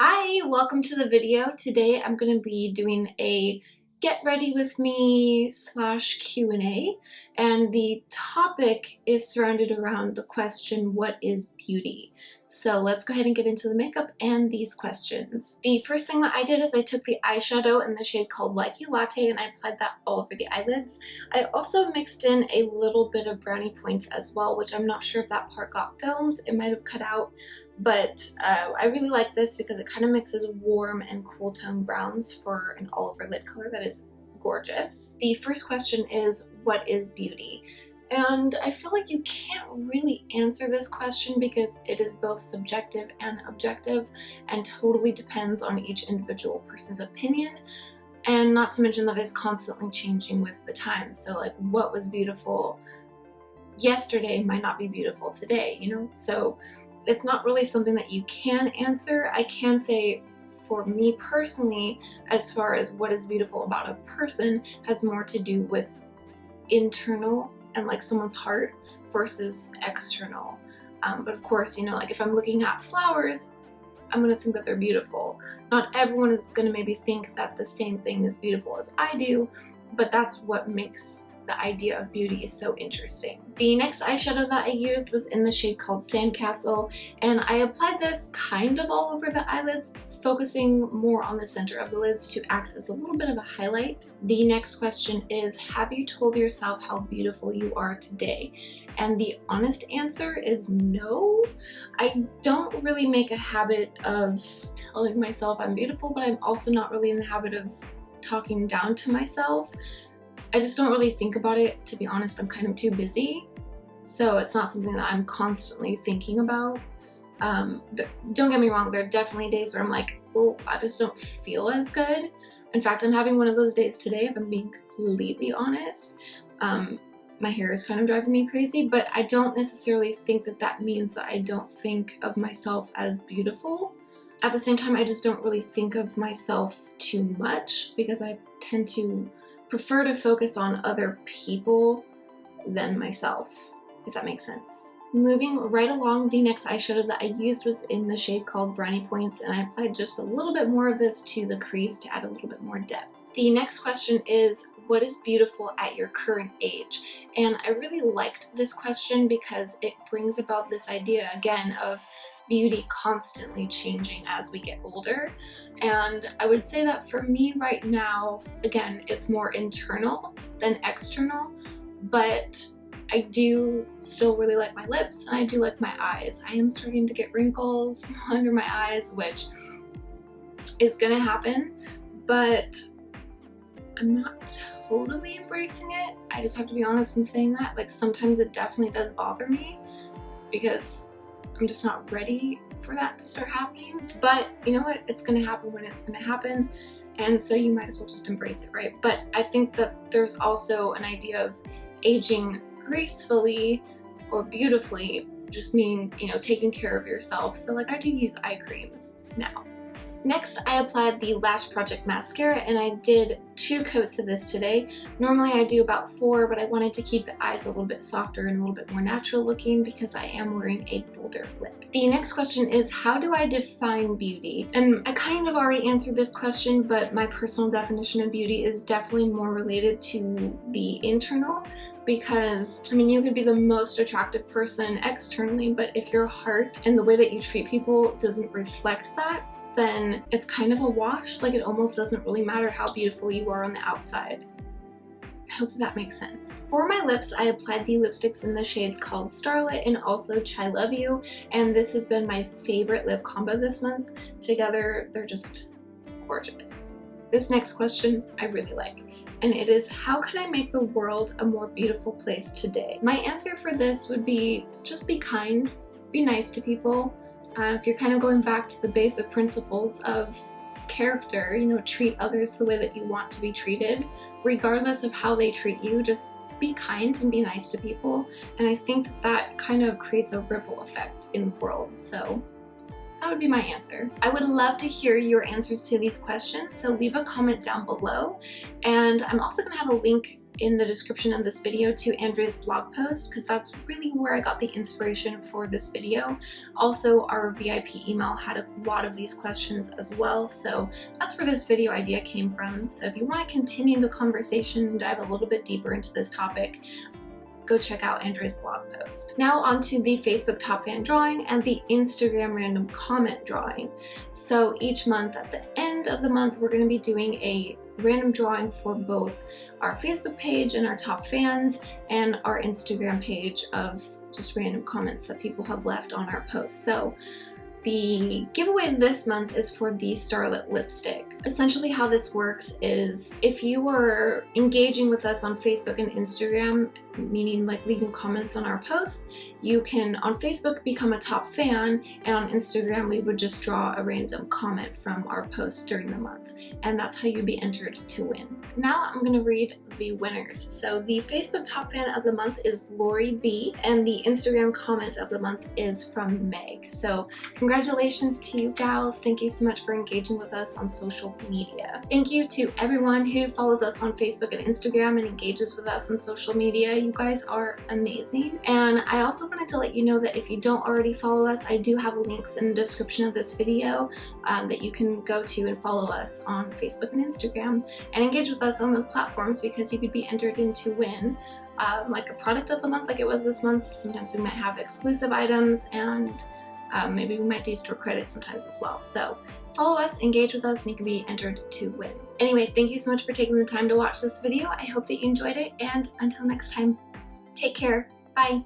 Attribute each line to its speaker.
Speaker 1: Hi, welcome to the video. Today I'm going to be doing a get ready with me / Q&A, and the topic is surrounded around the question, what is beauty? So let's go ahead and get into the makeup and these questions. The first thing that I did is I took the eyeshadow in the shade called U Latte and I applied that all over the eyelids. I also mixed in a little bit of Brownie Points as well, which I'm not sure if that part got filmed. It might have cut out. But I really like this because it kind of mixes warm and cool tone browns for an all-over lid color that is gorgeous. The first question is, what is beauty? And I feel like you can't really answer this question because it is both subjective and objective and totally depends on each individual person's opinion. And not to mention that it's constantly changing with the times. So like what was beautiful yesterday might not be beautiful today, you know? So it's not really something that you can answer. I can say for me personally, as far as what is beautiful about a person has more to do with internal and like someone's heart versus external. But of course, you know, like if I'm looking at flowers, I'm gonna think that they're beautiful. Not everyone is gonna maybe think that the same thing is beautiful as I do, but that's what makes the idea of beauty is so interesting. The next eyeshadow that I used was in the shade called Sandcastle, and I applied this kind of all over the eyelids, focusing more on the center of the lids to act as a little bit of a highlight. The next question is, have you told yourself how beautiful you are today? And the honest answer is no. I don't really make a habit of telling myself I'm beautiful, but I'm also not really in the habit of talking down to myself. I just don't really think about it, to be honest. I'm kind of too busy, so it's not something that I'm constantly thinking about. Don't get me wrong, there are definitely days where I'm like, oh, I just don't feel as good. In fact, I'm having one of those days today, if I'm being completely honest. My hair is kind of driving me crazy, but I don't necessarily think that that means that I don't think of myself as beautiful. At the same time, I just don't really think of myself too much because I tend to prefer to focus on other people than myself, if that makes sense. Moving right along, the next eyeshadow that I used was in the shade called Brownie Points, and I applied just a little bit more of this to the crease to add a little bit more depth. The next question is, what is beautiful at your current age? And I really liked this question because it brings about this idea again of beauty constantly changing as we get older. And I would say that for me right now, again, it's more internal than external, but I do still really like my lips and I do like my eyes. I am starting to get wrinkles under my eyes, which is gonna happen, but I'm not totally embracing it. I just have to be honest in saying that. Like sometimes it definitely does bother me because I'm just not ready for that to start happening. But you know what? It's gonna happen when it's gonna happen. And so you might as well just embrace it, right? But I think that there's also an idea of aging gracefully or beautifully, just meaning, you know, taking care of yourself. So like I do use eye creams now. Next, I applied the Lash Project mascara, and I did 2 coats of this today. Normally I do about 4, but I wanted to keep the eyes a little bit softer and a little bit more natural looking because I am wearing a bolder lip. The next question is, how do I define beauty? And I kind of already answered this question, but my personal definition of beauty is definitely more related to the internal. Because, I mean, you could be the most attractive person externally, but if your heart and the way that you treat people doesn't reflect that, then it's kind of a wash. Like it almost doesn't really matter how beautiful you are on the outside. I hope that makes sense. For my lips, I applied the lipsticks in the shades called Starlette and also Chai Love You, and this has been my favorite lip combo this month. Together, they're just gorgeous. This next question I really like, and it is, how can I make the world a more beautiful place today? My answer for this would be just be kind, be nice to people. If you're kind of going back to the basic principles of character, you know, treat others the way that you want to be treated, regardless of how they treat you, just be kind and be nice to people. And I think that kind of creates a ripple effect in the world. So that would be my answer. I would love to hear your answers to these questions, so leave a comment down below. And I'm also gonna have a link in the description of this video to Andrea's blog post, because that's really where I got the inspiration for this video. Also, our VIP email had a lot of these questions as well, so that's where this video idea came from. So if you want to continue the conversation and dive a little bit deeper into this topic, go check out Andrea's blog post. Now onto the Facebook top fan drawing and the Instagram random comment drawing. So each month, at the end of the month, we're going to be doing a random drawing for both our Facebook page and our top fans, and our Instagram page of just random comments that people have left on our posts. So the giveaway this month is for the Starlette Lipstick. Essentially how this works is if you were engaging with us on Facebook and Instagram, meaning like leaving comments on our post, you can on Facebook become a top fan, and on Instagram we would just draw a random comment from our post during the month, and that's how you'd be entered to win. Now I'm going to read the winners. So the Facebook top fan of the month is Lori B, and the Instagram comment of the month is from Meg. So congratulations to you gals. Thank you so much for engaging with us on social media. Thank you to everyone who follows us on Facebook and Instagram and engages with us on social media. You guys are amazing. And I also wanted to let you know that if you don't already follow us, I do have links in the description of this video that you can go to and follow us on Facebook and Instagram and engage with us on those platforms, because you could be entered in to win like a product of the month like it was this month. Sometimes we might have exclusive items, and maybe we might do store credit sometimes as well. So follow us, engage with us, and you can be entered to win. Anyway, thank you so much for taking the time to watch this video. I hope that you enjoyed it, and until next time, take care. Bye.